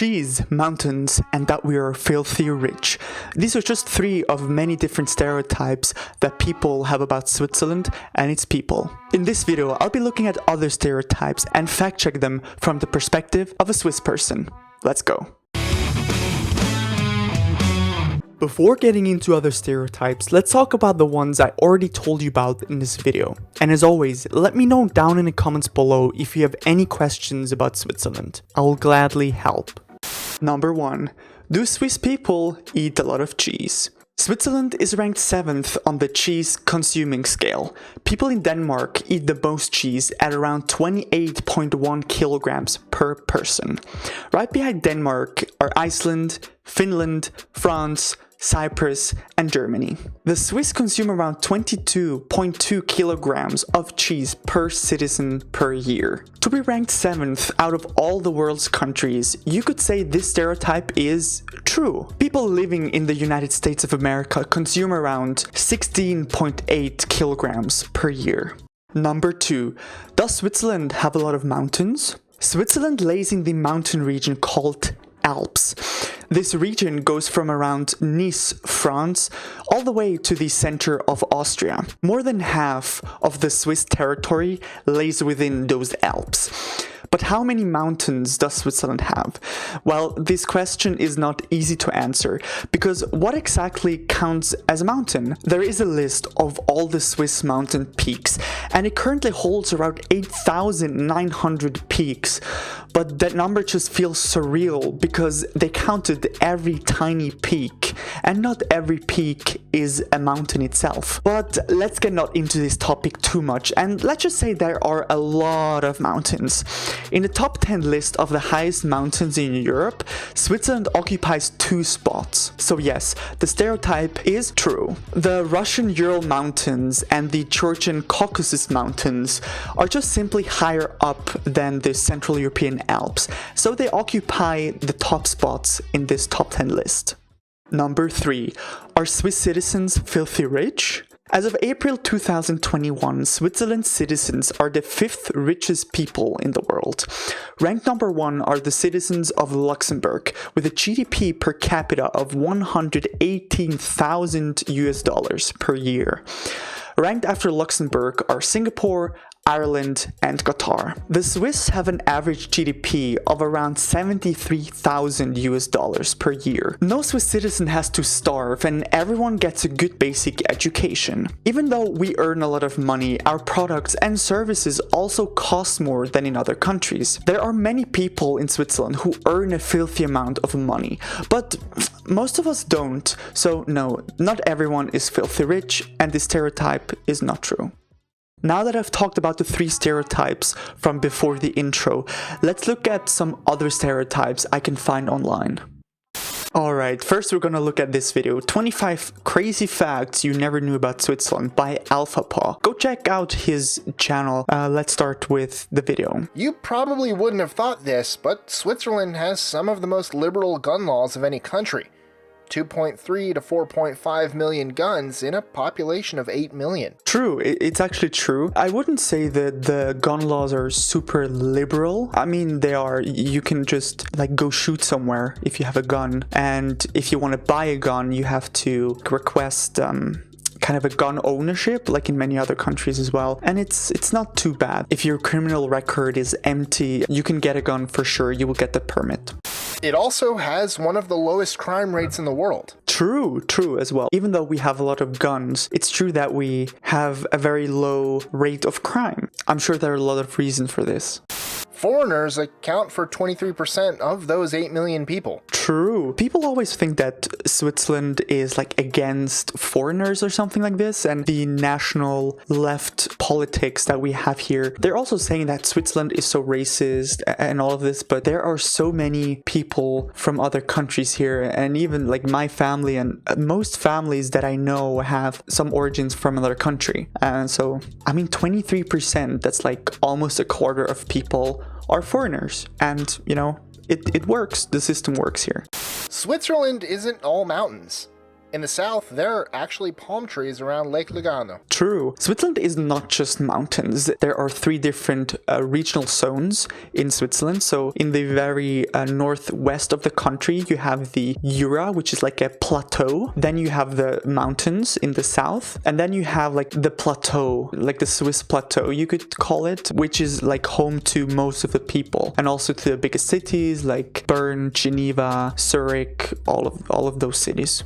cheese, mountains, and that we are filthy rich. These are just 3 of many different stereotypes that people have about Switzerland and its people. In this video, I'll be looking at other stereotypes and fact check them from the perspective of a Swiss person. Let's go. Before getting into other stereotypes, let's talk about the ones I already told you about in this video. And as always, let me know down in the comments below if you have any questions about Switzerland. I will gladly help. Number 1. Do Swiss people eat a lot of cheese? Switzerland is ranked 7th on the cheese consuming scale. People in Denmark eat the most cheese at around 28.1 kilograms per person. Right behind Denmark are Iceland, Finland, France, Cyprus, and Germany. The Swiss consume around 22.2 kilograms of cheese per citizen per year. To be ranked 7th out of all the world's countries, you could say this stereotype is true. People living in the United States of America consume around 16.8 kilograms per year. Number 2. Does Switzerland have a lot of mountains? Switzerland lays in the mountain region called Alps. This region goes from around Nice, France, all the way to the center of Austria. More than half of the Swiss territory lays within those Alps. But how many mountains does Switzerland have? Well, this question is not easy to answer, because what exactly counts as a mountain? There is a list of all the Swiss mountain peaks, and it currently holds around 8,900 peaks. But that number just feels surreal because they counted every tiny peak, and not every peak is a mountain itself. But let's get not into this topic too much, and let's just say there are a lot of mountains. In the top 10 list of the highest mountains in Europe, Switzerland occupies 2 spots. So yes, the stereotype is true. The Russian Ural Mountains and the Georgian Caucasus Mountains are just simply higher up than the Central European Alps, so they occupy the top spots in this top 10 list. Number 3. Are Swiss citizens filthy rich? As of April 2021, Switzerland's citizens are the 5th richest people in the world. Ranked number 1 are the citizens of Luxembourg, with a GDP per capita of $118,000 per year. Ranked after Luxembourg are Singapore, Ireland, and Qatar. The Swiss have an average GDP of around $73,000 per year. No Swiss citizen has to starve, and everyone gets a good basic education. Even though we earn a lot of money, our products and services also cost more than in other countries. There are many people in Switzerland who earn a filthy amount of money, but most of us don't. So no, not everyone is filthy rich, and this stereotype is not true. Now that I've talked about the 3 stereotypes from before the intro, let's look at some other stereotypes I can find online. Alright, first we're gonna look at this video, 25 crazy facts you never knew about Switzerland by AlphaPaw. Go check out his channel. Let's start with the video. You probably wouldn't have thought this, but Switzerland has some of the most liberal gun laws of any country. 2.3 to 4.5 million guns in a population of 8 million. True, it's actually true. I wouldn't say that the gun laws are super liberal. I mean, they are. You can just like go shoot somewhere if you have a gun, and if you want to buy a gun, you have to request kind of a gun ownership, like in many other countries as well. And it's not too bad. If your criminal record is empty, you can get a gun for sure. You will get the permit. It also has one of the lowest crime rates in the world. True as well. Even though we have a lot of guns, it's true that we have a very low rate of crime. I'm sure there are a lot of reasons for this. Foreigners account for 23% of those 8 million people. True. People always think that Switzerland is like against foreigners or something like this, and the national left politics that we have here, they're also saying that Switzerland is so racist and all of this, but there are so many people from other countries here, and even like my family and most families that I know have some origins from another country. And so, I mean, 23%, that's like almost a quarter of people are foreigners, and it works. The system works here. Switzerland isn't all mountains. In the south, there are actually palm trees around Lake Lugano. True. Switzerland is not just mountains. There are three different regional zones in Switzerland. So in the very northwest of the country, you have the Jura, which is like a plateau. Then you have the mountains in the south. And then you have like the plateau, like the Swiss plateau, you could call it, which is like home to most of the people. And also to the biggest cities like Bern, Geneva, Zurich, all of those cities.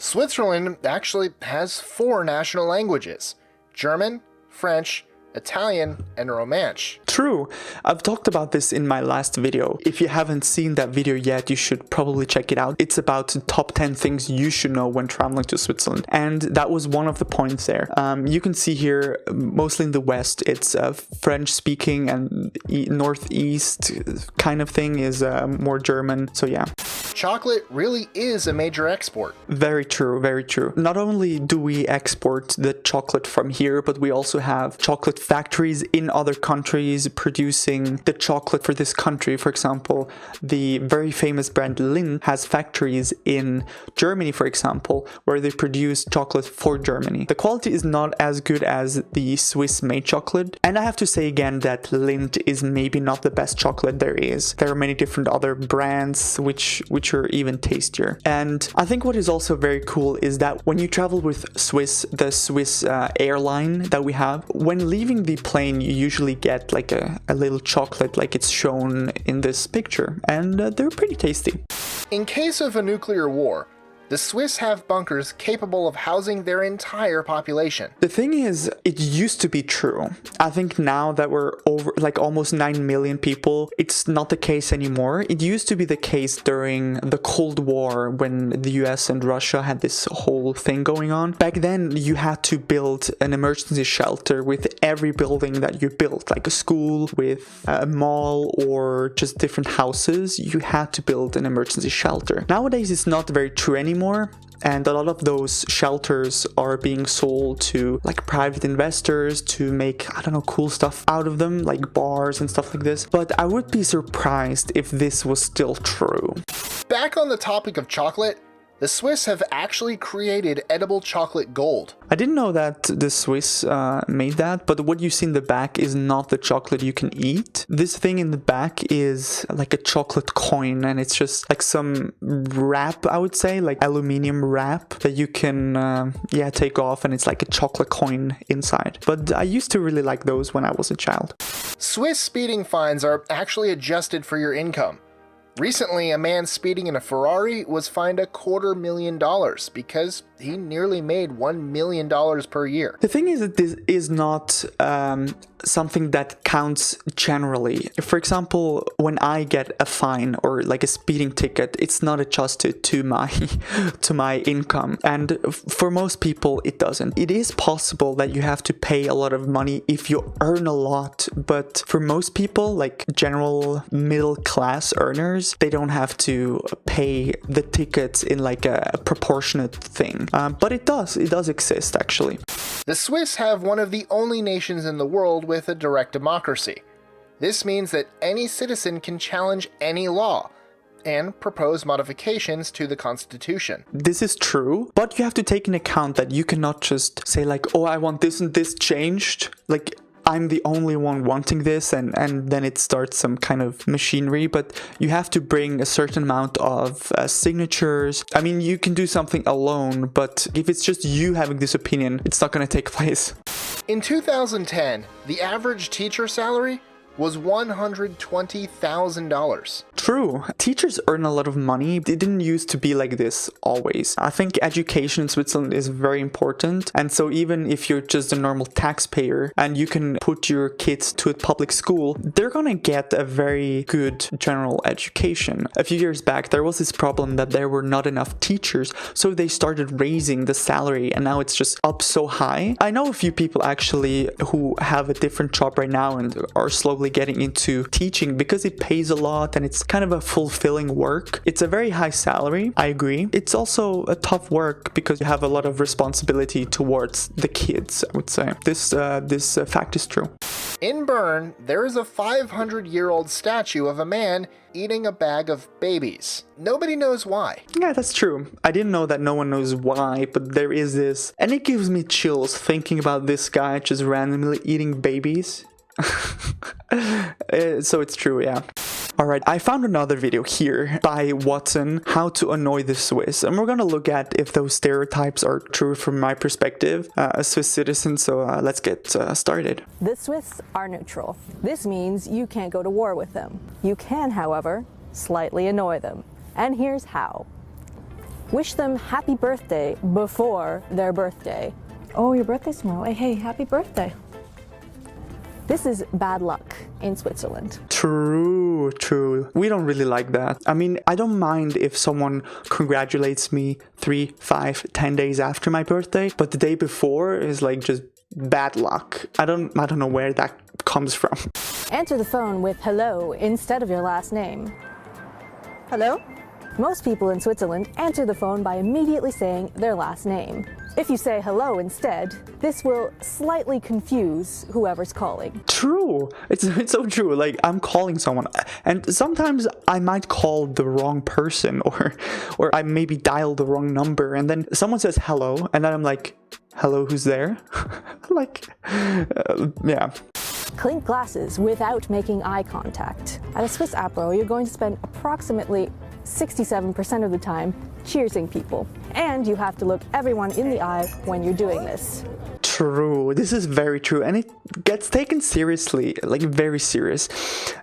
Switzerland actually has 4 national languages: German, French, Italian, and Romansh. True. I've talked about this in my last video. If you haven't seen that video yet, you should probably check it out. It's about the top 10 things you should know when traveling to Switzerland. And that was one of the points there. You can see here, mostly in the west, it's French speaking, and northeast kind of thing is more German. So yeah. Chocolate really is a major export. Very true, very true. Not only do we export the chocolate from here, but we also have chocolate factories in other countries producing the chocolate for this country. For example, the very famous brand Lindt has factories in Germany, for example, where they produce chocolate for Germany. The quality is not as good as the Swiss-made chocolate. And I have to say again that Lindt is maybe not the best chocolate there is. There are many different other brands which are even tastier. And I think what is also very cool is that when you travel with the Swiss airline that we have, when leaving the plane, you usually get like a little chocolate like it's shown in this picture, and they're pretty tasty. In case of a nuclear war, the Swiss have bunkers capable of housing their entire population. The thing is, it used to be true. I think now that we're over like almost 9 million people, it's not the case anymore. It used to be the case during the Cold War when the US and Russia had this whole thing going on. Back then, you had to build an emergency shelter with every building that you built, like a school, with a mall, or just different houses. You had to build an emergency shelter. Nowadays, it's not very true anymore. And a lot of those shelters are being sold to like private investors to make, I don't know, cool stuff out of them, like bars and stuff like this. But I would be surprised if this was still true. Back on the topic of chocolate, the Swiss have actually created edible chocolate gold. I didn't know that the Swiss made that, but what you see in the back is not the chocolate you can eat. This thing in the back is like a chocolate coin, and it's just like some wrap, I would say, like aluminium wrap that you can take off, and it's like a chocolate coin inside. But I used to really like those when I was a child. Swiss speeding fines are actually adjusted for your income. Recently, a man speeding in a Ferrari was fined $250,000 because he nearly made $1 million per year. The thing is that this is not something that counts generally. For example, when I get a fine or like a speeding ticket, it's not adjusted to my income, and for most people it doesn't. It is possible that you have to pay a lot of money if you earn a lot, but for most people, like general middle class earners, they don't have to pay the tickets in like a proportionate thing. But it does exist actually. The Swiss have one of the only nations in the world with a direct democracy. This means that any citizen can challenge any law and propose modifications to the constitution. This is true, but you have to take into account that you cannot just say like, oh, I want this and this changed. Like, I'm the only one wanting this, and then it starts some kind of machinery, but you have to bring a certain amount of signatures. I mean, you can do something alone, but if it's just you having this opinion, it's not going to take place. In 2010, the average teacher salary was $120,000. True. Teachers earn a lot of money. It didn't used to be like this always. I think education in Switzerland is very important. And so even if you're just a normal taxpayer and you can put your kids to a public school, they're gonna get a very good general education. A few years back, there was this problem that there were not enough teachers, so they started raising the salary, and now it's just up so high. I know a few people actually who have a different job right now and are slowly getting into teaching because it pays a lot and it's kind of a fulfilling work. It's a very high salary, I agree. It's also a tough work because you have a lot of responsibility towards the kids, I would say. This fact is true. In Bern, there is a 500-year-old statue of a man eating a bag of babies. Nobody knows why. Yeah, that's true. I didn't know that no one knows why, but there is this. And it gives me chills thinking about this guy just randomly eating babies. So it's true, yeah. Alright, I found another video here by Watson, How to Annoy the Swiss, and we're gonna look at if those stereotypes are true from my perspective, a Swiss citizen, so let's get started. The Swiss are neutral. This means you can't go to war with them. You can, however, slightly annoy them. And here's how. Wish them happy birthday before their birthday. Oh, your birthday's tomorrow. Hey, happy birthday. This is bad luck in Switzerland. True. We don't really like that. I mean, I don't mind if someone congratulates me 3, 5, 10 days after my birthday, but the day before is like just bad luck. I don't know where that comes from. Answer the phone with hello instead of your last name. Hello? Most people in Switzerland answer the phone by immediately saying their last name. If you say hello instead, this will slightly confuse whoever's calling. True. It's so true. Like, I'm calling someone, and sometimes I might call the wrong person, or I maybe dial the wrong number, and then someone says hello, and then I'm like, hello, who's there? Like, yeah. Clink glasses without making eye contact. At a Swiss apéro, you're going to spend approximately 67% of the time cheersing people. And you have to look everyone in the eye when you're doing this. True. This is very true. And it gets taken seriously, like very serious.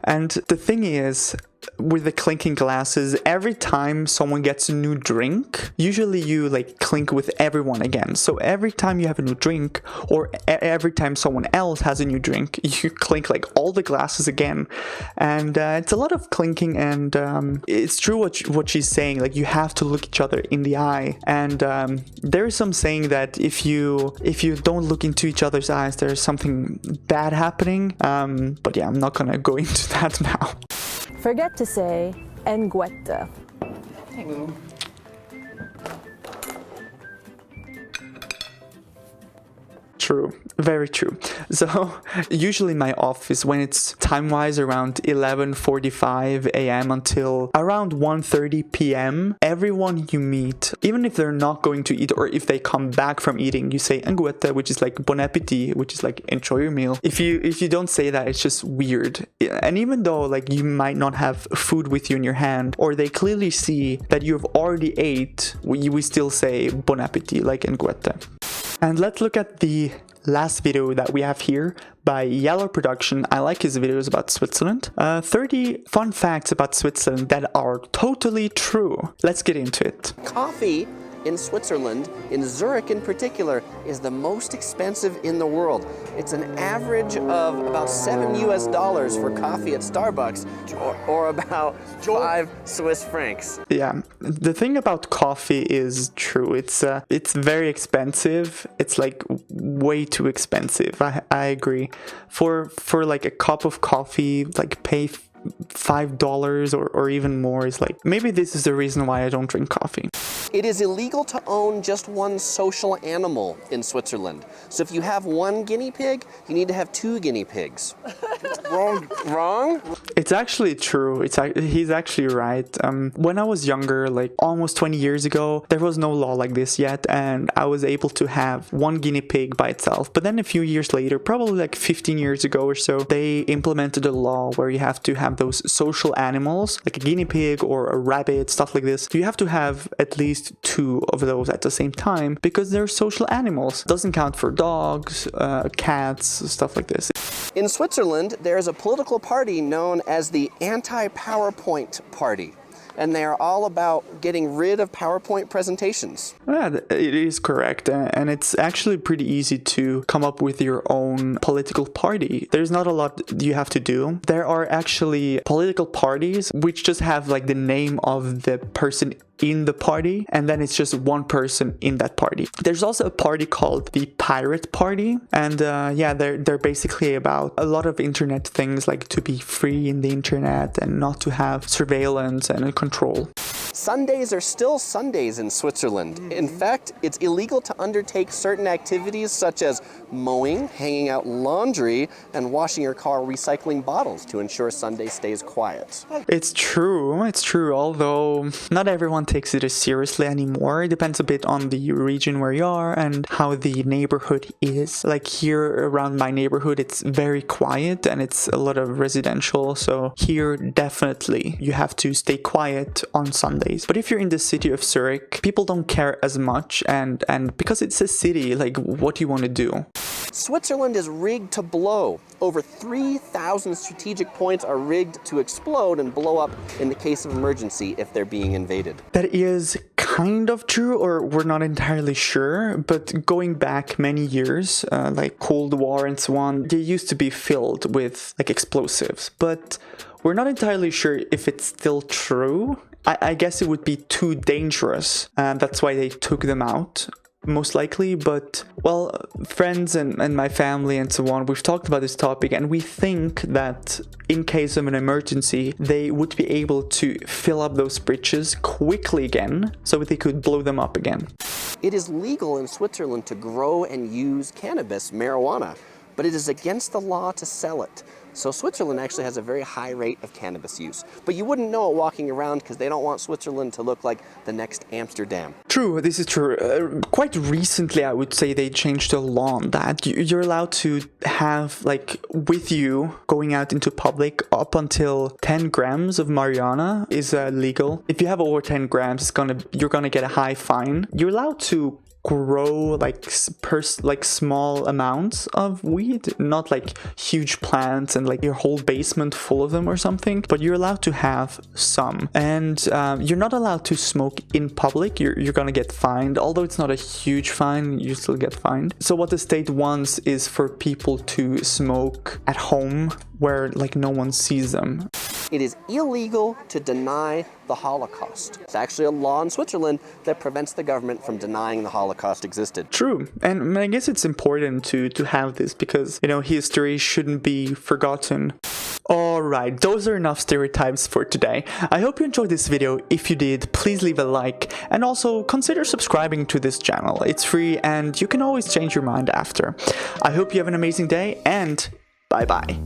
And the thing is, with the clinking glasses, every time someone gets a new drink, usually you like clink with everyone again. So every time you have a new drink, or every time someone else has a new drink, you clink like all the glasses again. And it's a lot of clinking, and it's true what she's saying. Like, you have to look each other in the eye. And there is some saying that if you don't look into each other's eyes, there's something bad happening. But yeah, I'm not gonna go into that now. Forget to say "enguetta." True, very true. So usually my office, when it's time-wise around 11:45 a.m. until around 1:30 p.m., everyone you meet, even if they're not going to eat, or if they come back from eating, you say "enguetta," which is like "bon appétit," which is like "enjoy your meal." If you don't say that, it's just weird. And even though like you might not have food with you in your hand, or they clearly see that you've already ate, we still say "bon appétit," like "enguetta." And let's look at the last video that we have here by Yellow Production. I like his videos about Switzerland. 30 fun facts about Switzerland that are totally true. Let's get into it. Coffee in Switzerland, in Zurich in particular, is the most expensive in the world. It's an average of about $7 for coffee at Starbucks, or about 5 Swiss francs. Yeah, the thing about coffee is true. It's very expensive. It's like way too expensive. I agree. For like a cup of coffee, like pay $5 or even more is like, maybe this is the reason why I don't drink coffee. It is illegal to own just one social animal in Switzerland. So if you have one guinea pig, you need to have 2 guinea pigs. Wrong? It's actually true. He's actually right. When I was younger, like almost 20 years ago, there was no law like this yet, and I was able to have one guinea pig by itself. But then a few years later, probably like 15 years ago or so, they implemented a law where you have to have those social animals, like a guinea pig or a rabbit, stuff like this. You have to have at least 2 of those at the same time, because they're social animals. Doesn't count for dogs, cats, stuff like this. In Switzerland, there is a political party known as the Anti-PowerPoint Party, and they are all about getting rid of PowerPoint presentations. Yeah, it is correct, and it's actually pretty easy to come up with your own political party. There's not a lot you have to do. There are actually political parties which just have like the name of the person in the party, and then it's just one person in that party. There's also a party called the Pirate Party, and yeah, they're basically about a lot of internet things, like to be free in the internet and not to have surveillance and control. Sundays are still Sundays in Switzerland. In fact, it's illegal to undertake certain activities such as mowing, hanging out laundry, and washing your car recycling bottles to ensure Sunday stays quiet. It's true, although not everyone takes it as seriously anymore. It depends a bit on the region where you are and how the neighborhood is. Like here around my neighborhood, it's very quiet and it's a lot of residential, so here definitely you have to stay quiet on Sundays. But if you're in the city of Zurich, people don't care as much, and because it's a city, like, what do you want to do? Switzerland is rigged to blow. Over 3,000 strategic points are rigged to explode and blow up in the case of emergency if they're being invaded. That is kind of true, or we're not entirely sure, but going back many years, like Cold War and so on, they used to be filled with like explosives, but we're not entirely sure if it's still true. I guess it would be too dangerous, and that's why they took them out, most likely. But, well, friends and my family and so on, we've talked about this topic, and we think that in case of an emergency, they would be able to fill up those bridges quickly again, so they could blow them up again. It is legal in Switzerland to grow and use cannabis, marijuana, but it is against the law to sell it. So Switzerland actually has a very high rate of cannabis use. But you wouldn't know it walking around because they don't want Switzerland to look like the next Amsterdam. True, this is true. Quite recently, I would say they changed the law on that. You're allowed to have, like, with you going out into public up until 10 grams of marijuana is legal. If you have over 10 grams, you're gonna get a high fine. You're allowed to grow like small amounts of weed, not like huge plants and like your whole basement full of them or something, but you're allowed to have some. And you're not allowed to smoke in public. You're gonna get fined, although it's not a huge fine, you still get fined. So what the state wants is for people to smoke at home where like no one sees them. It is illegal to deny the Holocaust. It's actually a law in Switzerland that prevents the government from denying the Holocaust existed. True, and I guess it's important to have this because, you know, history shouldn't be forgotten. Alright, those are enough stereotypes for today. I hope you enjoyed this video. If you did, please leave a like, and also consider subscribing to this channel. It's free and you can always change your mind after. I hope you have an amazing day, and bye bye.